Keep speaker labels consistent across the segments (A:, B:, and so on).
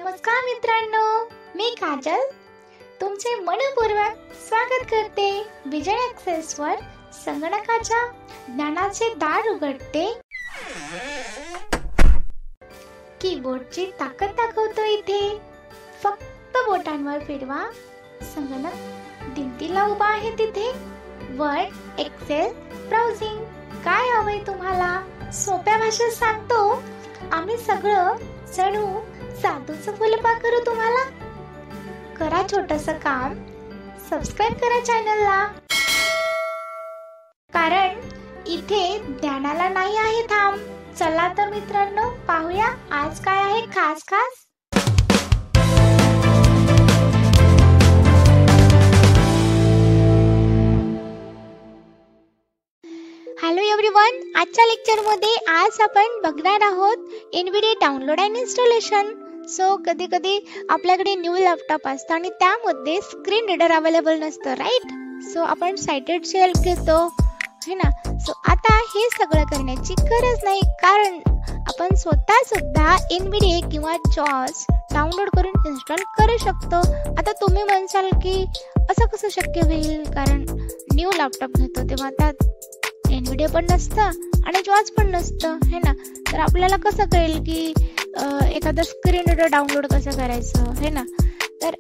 A: नमस्कार मित्रांनो, मी काजल तुमचे मनपूर्वक स्वागत करते. विजन ॲक्सेस वर संगणकाच्या ज्ञानाचे दार उघडते. कीबोर्डची ताकद दाखवतो इथे. फक्त बोटांवर फिरवा. संगणक दिंडीला उभा आहे तिथे. वर्ड, एक्सेल, ब्राउझिंग काय हवंय तुम्हाला सोप्या भाषेत सांगतो आम्ही सगळं. जणू साधूचं फुलपा करू तुम्हाला. करा छोटंसं काम, सबस्क्राईब करा चॅनलला, कारण इथे ज्ञानाला नाही आहे थांब. चला तर मित्रांनो, पाहूया आज काय आहे खास खास. हॅलो एव्हरीवन, आजच्या लेक्चरमध्ये आज आपण बघणार आहोत NVDA download and installation. So कधी कधी आपल्याकडे न्यू लॅपटॉप असतं आणि त्यामध्ये स्क्रीन रीडर अवेलेबल नसतं, राईट. सो आपण सायटेडची हेल्प घेतो, है ना. सो आता हे सगळं करण्याची गरज नाही, कारण आपण स्वतः सुद्धा NVDA किंवा JAWS डाउनलोड करून इन्स्टॉल करू शकतो. आता तुम्ही म्हणसाल की असं कसं शक्य होईल, कारण न्यू लॅपटॉप घेतो तेव्हा त्यात NVDA पण नसतं आणि JAWS पण नसतं, है ना. तर आपल्याला कसं कळेल की एखादं स्क्रीन रीडर डाउनलोड कसं करायचं, है ना. तर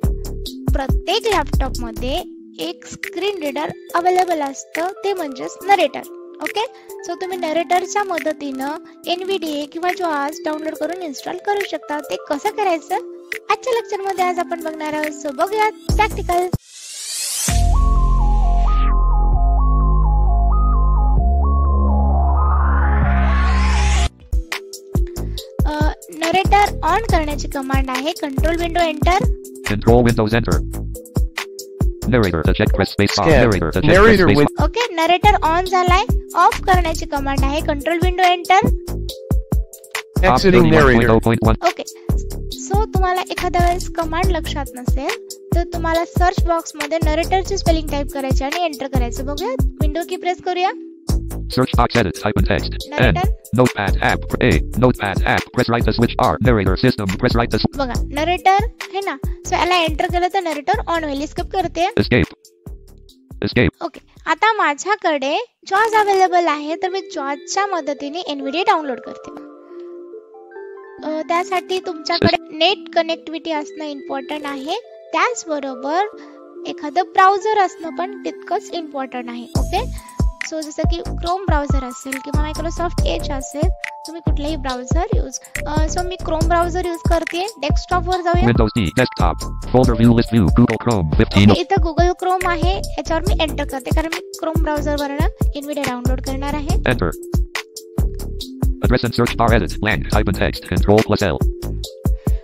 A: प्रत्येक लॅपटॉपमध्ये एक स्क्रीन रीडर अवेलेबल असतं, ते म्हणजेच नरेटर. ओके, सो तुम्ही नरेटरच्या मदतीनं NVDA किंवा JAWS डाउनलोड करून इन्स्टॉल करू शकता. ते कसं करायचं आजच्या लेक्चरमध्ये आज आपण बघणार आहोत. सो बघूयात प्रॅक्टिकल. नरेटर ऑन करण्याची कमांड आहे control window enter.
B: Control Windows Enter. Narrator to check press space bar. Narrator to check press space bar.
A: Okay, narrator on झालाय. ऑफ करण्याची कमांड आहे control window enter.
B: Exiting narrator.
A: Okay, so तुम्हाला एखाद्या वेळेस command लक्षात नसेल तर तुम्हाला सर्च बॉक्स मध्ये नरेटरची स्पेलिंग टाइप करायची आणि एंटर करायचं. बघूया, विंडो की प्रेस करूया.
B: Search box edit type in text. N. Notepad app A. Notepad app press right to switch R. Narrator system press right to
A: बघा नरेटर है ना. सो याला एंटर केलं तर नरेटर ऑन होईल. स्किप करते.
B: Escape.
A: ओके, आता माझ्याकडे JAWS अवेलेबल आहे, तर मी JAWSच्या मदतीने NVDA डाउनलोड करते. त्यासाठी तुमच्याकडे नेट कनेक्टिव्हिटी असणं इम्पॉर्टंट आहे. त्याचबरोबर एखादं ब्राउझर असणं पण तितकंच इम्पॉर्टंट आहे. ओके, सो जसं की क्रोम ब्राउझर असेल किंवा मायक्रोसॉफ्ट एज असेल, तुम्ही कुठलाही ब्राउझर यूज. सो मी क्रोम ब्राउझर यूज करते. डेस्कटॉप वर जाऊया.
B: Windows D desktop folder view list view Google Chrome 15.
A: इथं गुगल क्रोम आहे, याच्यावर मी एंटर करते कारण मी क्रोम ब्राउझर वरनं NVDA डाउनलोड करणार आहे.
B: Enter. Address and search bar edit blank type in text Control+L.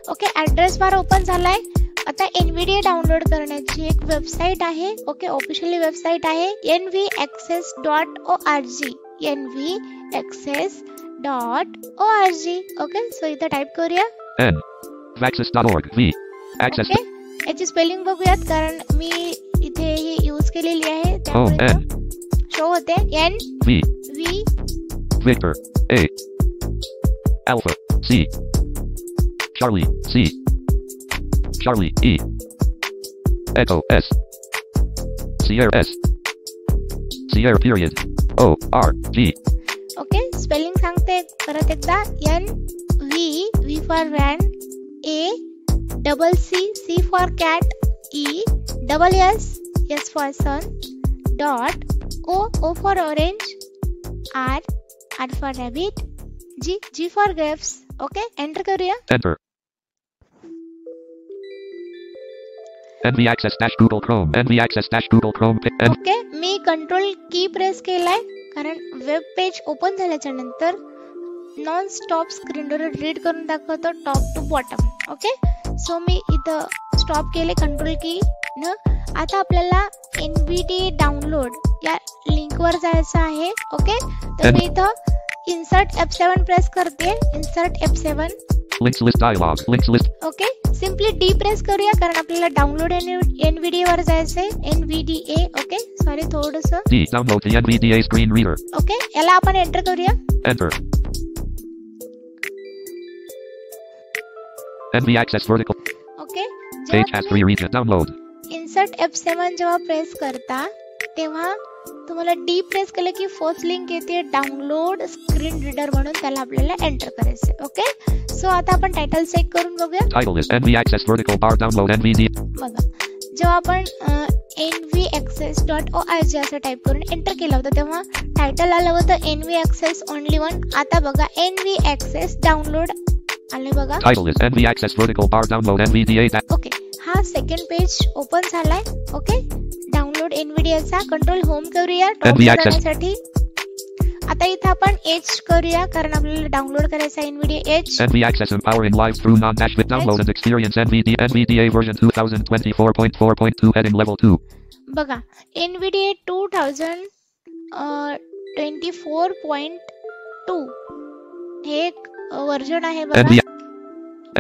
A: Okay, address bar open झालाय. आता NVDA डाउनलोड करण्याची एक वेबसाईट आहे. ओके, ऑफिशियली वेबसाईट आहे nvaccess.org. nvaccess.org. ओके, सो इथं टाइप करूया
B: nvaccess.org. V access.
A: ओके, याची स्पेलिंग बघूयात कारण मी इथे ही यूज केलेली आहे, त्यामुळे शो होते. N
B: V
A: V
B: Victor A Alpha C Charlie C Charlie E Echo S Sierra S Sierra period O R G.
A: Okay, spelling सांगते परत एकदा. N V for van, A double C for cat, E double S for sun, dot O for orange, R for rabbit, G for grapes. Okay, enter करूया.
B: Enter. nvaccess-Google Chrome. nvaccess-Google Chrome.
A: Okay, मी control key press केलाय कारण web page open झाल्याच्या नंतर non stop स्क्रीनवर read करून दाखवतो top to bottom. Okay, so मी इथं स्टॉप केले कंट्रोल की न. आता आपल्याला NVDA डाउनलोड या लिंकवर जायचं आहे. ओके, तर मी इथं इन्सर्ट F7 प्रेस करते. Insert F7.
B: Links list dialog. Links list.
A: Okay, simply D press करूया कारण आपल्याला डाउनलोड NVDA वर जायचंय. NVDA. ओके, सॉरी थोडंसं.
B: D download the NVDA screen reader.
A: Okay, याला आपण एंटर करूया.
B: Enter. NV Access Vertical.
A: Okay,
B: Page has 3 regions. Download.
A: Insert F7 जेव्हा प्रेस करता तेव्हा तुम्हाला डी प्रेस केलं की फर्स्ट लिंक येते डाउनलोड स्क्रीन रीडर म्हणून, त्याला आपल्याला एंटर करायचं. ओके, सो आता आपण टायटल चेक करून बघूया.
B: Title is NV Access Vertical Bar Download NVD.
A: बघा, जेव्हा आपण nvaccess.org असं टाईप करून एंटर केलं होतं तेव्हा टायटल आलं होतं NV Access ओनली वन. आता बघा NV Access डाउनलोड आले बघा.
B: Title is NV Access Vertical Bar Download NVDA.
A: Okay, हा सेकंड पेज ओपन झालाय. ओके, डाउनलोड एनव्हीडियाचा. कंट्रोल होम करूया टॉप जाण्यासाठी. आता इथं आपण एच करूया कारण आपल्याला डाउनलोड करायचा एनव्हीडिया H.
B: NV Access Empowering Lives Through Non-Dashboard Download and Experience NVDA version 2024.4.2 heading level 2.
A: बघा, एनव्हीडिया 2024.2 हे एक वर्जन आहे बघा.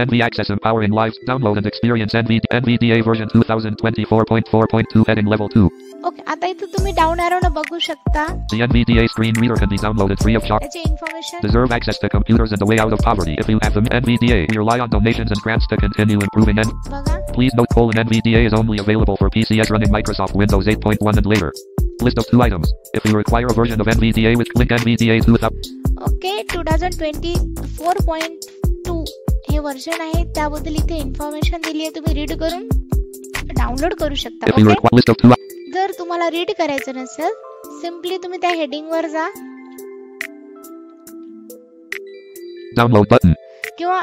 B: NV Access Empowering Lives Download and Experience NVDA version 2024.4.2 heading level 2.
A: Okay, आता इथं तुम्ही डाऊन एरोने बघू शकता.
B: The NVDA screen reader can be downloaded free of charge.
A: त्याची information.
B: Deserve access to computers and the way out of poverty. If you have the NVDA, we rely on donations and grants to continue improving.
A: बघा,
B: Please note NVDA is only available for PCs running Microsoft Windows 8.1 and later. List of 2 items. If you require a version of NVDA with click NVDA 2000.
A: Okay, 2024.2 हे version आहे, त्याबद्दल इथे information दिली आहे. तुम्ही read करून download करू शकता.
B: If you require list of 2.
A: जर तुम्हाला रीड करायचं नसेल, सिम्पली तुम्ही त्या हेडिंग वर जा
B: Download button.
A: किंवा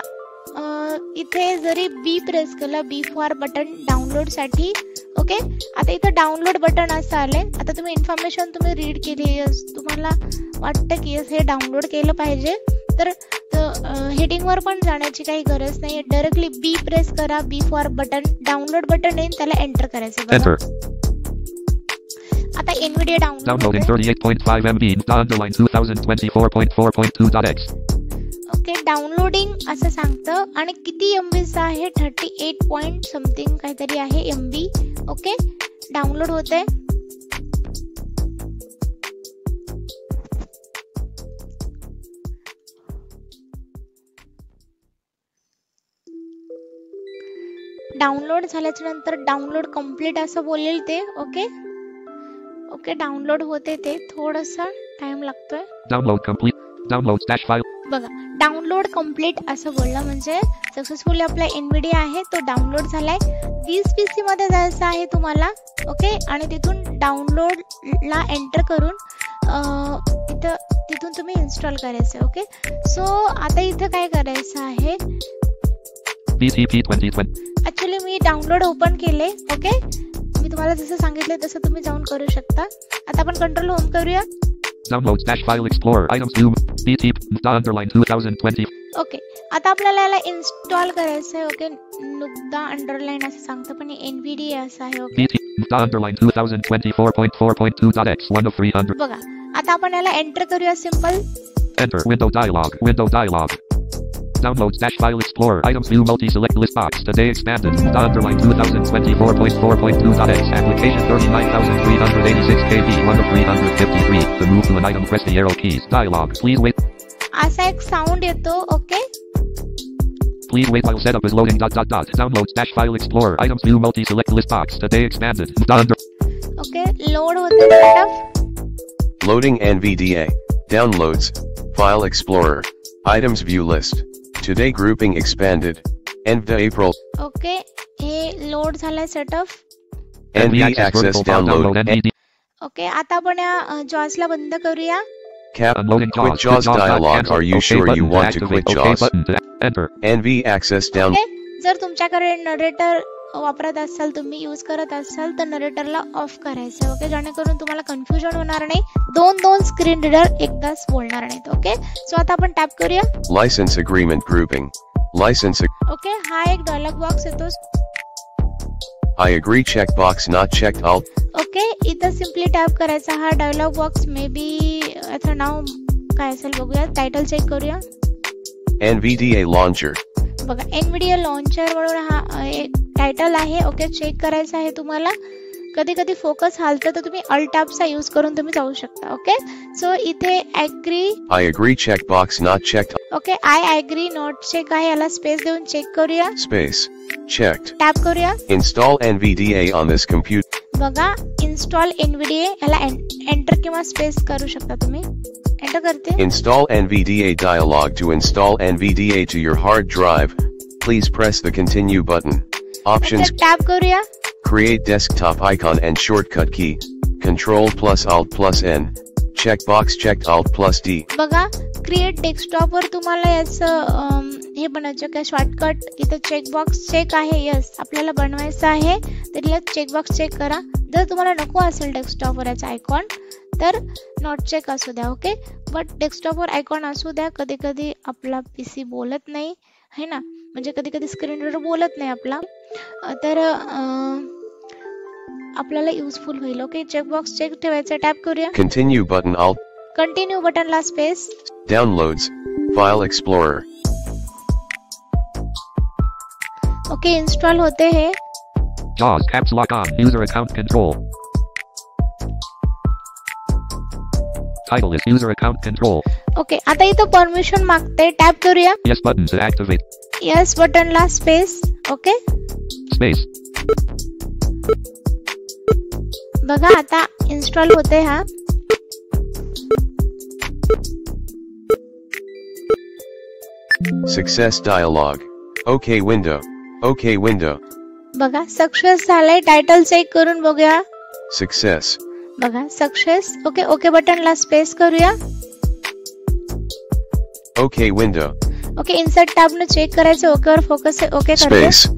A: इथे जरी बी प्रेस केलं, बी फॉर बटन डाउनलोड साठी. ओके, आता इथं डाउनलोड बटन असं आलंय. आता तुम्ही इन्फॉर्मेशन तुम्ही रीड केली, तुम्हाला वाटतं की हे डाउनलोड केलं पाहिजे, तर हेडिंग वर पण जाण्याची काही गरज नाही. डायरेक्टली बी प्रेस करा, बी फॉर बटन डाउनलोड बटन येईल, त्याला एंटर करायचं.
B: Enter.
A: आता एनव्हीडिया
B: Downloading 38.5 MB underline 2024.4.2.x.
A: Okay, downloading असं सांगतं आणि किती एमबीचा आहे, 38 पॉइंट समथिंग काहीतरी आहे एमबी. ओके, डाउनलोड होते. डाउनलोड झाल्याच्या नंतर डाउनलोड कंप्लीट असं बोलेल ते. ओके ओके, डाउनलोड होते, ते थोडासा टाइम लागतोय.
B: Download complete. Download dash file.
A: बघा, डाउनलोड कंप्लीट असं बोललं म्हणजे सक्सेसफुली आपला एनव्हीडिया आहे तो डाउनलोड झालाय. दिस पीसी मध्ये जायचं आहे तुम्हाला. ओके, आणि तिथून डाउनलोड ला एंटर करून तिथून तुम्ही इन्स्टॉल करायचं. ओके, सो आता इथं काय करायचं आहे,
B: BTP 2020.
A: ऍक्च्युली मी डाउनलोड ओपन केले. ओके, मी तुम्हाला जसं सांगितलं तसं तुम्ही जाऊन करू शकता. आता आपण कंट्रोल होम करूया.
B: Downloads dash file explorer items view BTP underline 2020.
A: Okay, आता आपल्याला याला इन्स्टॉल करायचं आहे. ओके, नुकदा अंडरलाईन असं सांगतं पण एनव्हीडिया असं आहे. Okay,
B: BTP underline 2024.4.2.x 1 of 300.
A: बघा, आता आपण याला एंटर करूया. Simple
B: Enter window dialog. Downloads dash file explorer items view multi select list box today expanded underline 2024.4.2.x application 39,386 KB 1 of 353. To move to an item press the arrow keys. Dialog. Please wait.
A: असा एक sound येतो. Okay,
B: Please wait while setup is loading. Downloads dash file explorer items view multi select list box today expanded.
A: Okay, load होते setup.
C: Loading NVDA. Downloads. File Explorer. Items view list. Today grouping expanded. End of April.
A: Okay, हे load झालाय setup.
C: NV Access download.
A: Okay, आता आपण या जॉसला बंद करूया.
C: Cap. Quit JAWS dialog. Are you sure you want to quit JAWS?
B: Enter.
C: NV Access down.
A: Okay, जर तुमच्याकडे narrator वापरत असाल, तुम्ही यूज करत असाल, तर नरेटरला ऑफ करायचं. ओके, जेणेकरून तुम्हाला कन्फ्युजन होणार नाही. दोन स्क्रीन रीडर एकदाच बोलणार नाहीत. ओके, सो आता आपण टॅप करूया.
C: License agreement grouping. License.
A: Okay, हा एक डायलॉग बॉक्स येतो.
C: I agree checkbox not checked. Alt.
A: Okay, इथं सिम्पली टॅप करायचा. हा डायलॉग बॉक्स मे बी याचं नाव काय असेल बघूया. टायटल चेक करूया.
C: NVDA launcher.
A: बघा, एनव्हीडिया लॉन्चर म्हणून हा एक टायटल आहे. ओके, चेक करायचं आहे तुम्हाला. कधी कधी फोकस हालतं तर तुम्ही अल्ट टॅबचा यूज करून तुम्ही जाऊ शकता. ओके, सो इथे agree,
C: I agree checkbox not checked.
A: Okay, I agree not check आहे, याला स्पेस देऊन चेक करूया,
C: Space. Checked.
A: टॅप करूया.
C: Install NVDA on this computer.
A: बघा इन्स्टॉल NVDA, याला एंटर किंवा स्पेस करू शकता तुम्ही. एंटर करते.
C: Install NVDA dialog. To install NVDA to your hard drive, please press the continue button. Options.
A: Tap करूया.
C: Create desktop icon and shortcut key. Control plus Alt plus N. Checkbox checked Alt plus D.
A: बघा create desktop वर तुम्हाला याचं हे बनायचं काय shortcut. इथे checkbox check आहे, यस आपल्याला बनवायचं आहे, तर चेकबॉक्स चेक करा. जर तुम्हाला नको असेल डेस्कटॉपवर याचा आयकॉन तर नॉट चेक असू द्या. ओके, बट डेस्कटॉपवर आयकॉन असू द्या. कधी कधी आपला पीसी बोलत नाही है ना, म्हणजे कधी कधी स्क्रीन रीडर बोलत नाही आपला, तर आपल्याला युजफुल होईल. ओके, चेकबॉक्स चेक ठेवायचा. टॅप करूया.
C: Continue button Alt.
A: कंटिन्यू बटनला space.
C: Downloads. File Explorer.
A: Okay, install होते हे.
B: JAWS caps lock on. User account control. Title is user account control.
A: Okay, आता इथं परमिशन मागते. टॅप करूया.
B: Yes button to activate.
A: Yes बटनला space. Okay,
B: Space.
A: बघा आता इन्स्टॉल होते हा.
C: Success dialog. OK window. OK window.
A: बघा सक्सेस झालंय. टायटल चेक करून बघूया.
C: Success.
A: बघा सक्सेस. ओके, ओके बटनला स्पेस करूया.
C: OK window.
A: ओके, इन्सर्ट टॅबने चेक करायचं. ओकेवर फोकस आहे. ओके करते.
C: Space.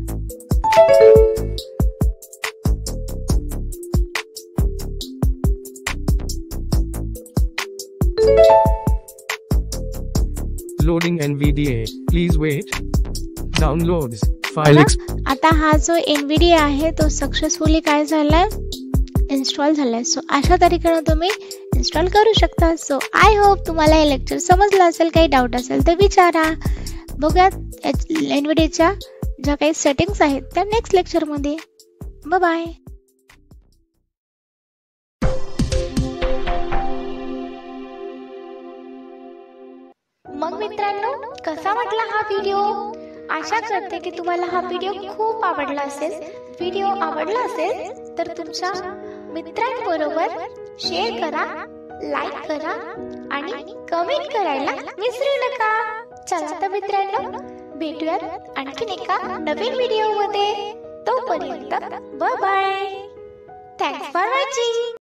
D: Loading NVDA. Please wait. Downloads. File
A: आता हा जो NVDA आहे तो सक्सेसफुली काय झालाय, इन्स्टॉल झालाय. सो अशा तरीकेने तुम्ही इन्स्टॉल करू शकता. सो आय होप तुम्हाला हे लेक्चर समजलं असेल. काही डाऊट असेल तर विचारा. बघूयात NVDAच्या ज्या काही सेटिंग्स आहेत त्या नेक्स्ट लेक्चरमध्ये. Bye bye. मग मित्रांनो, कसा वाटला हा व्हिडिओ? आशा करते की तुम्हाला हा व्हिडिओ खूप आवडला असेल. व्हिडिओ आवडला असेल तर तुमच्या मित्रांबरोबर शेअर करा, लाईक करा आणि कमेंट करायला विसरू नका. चला तर मित्रांनो, भेटूयात आणखीन एका नवीन व्हिडिओ मध्ये. तोपर्यंत bye bye. Thanks for watching.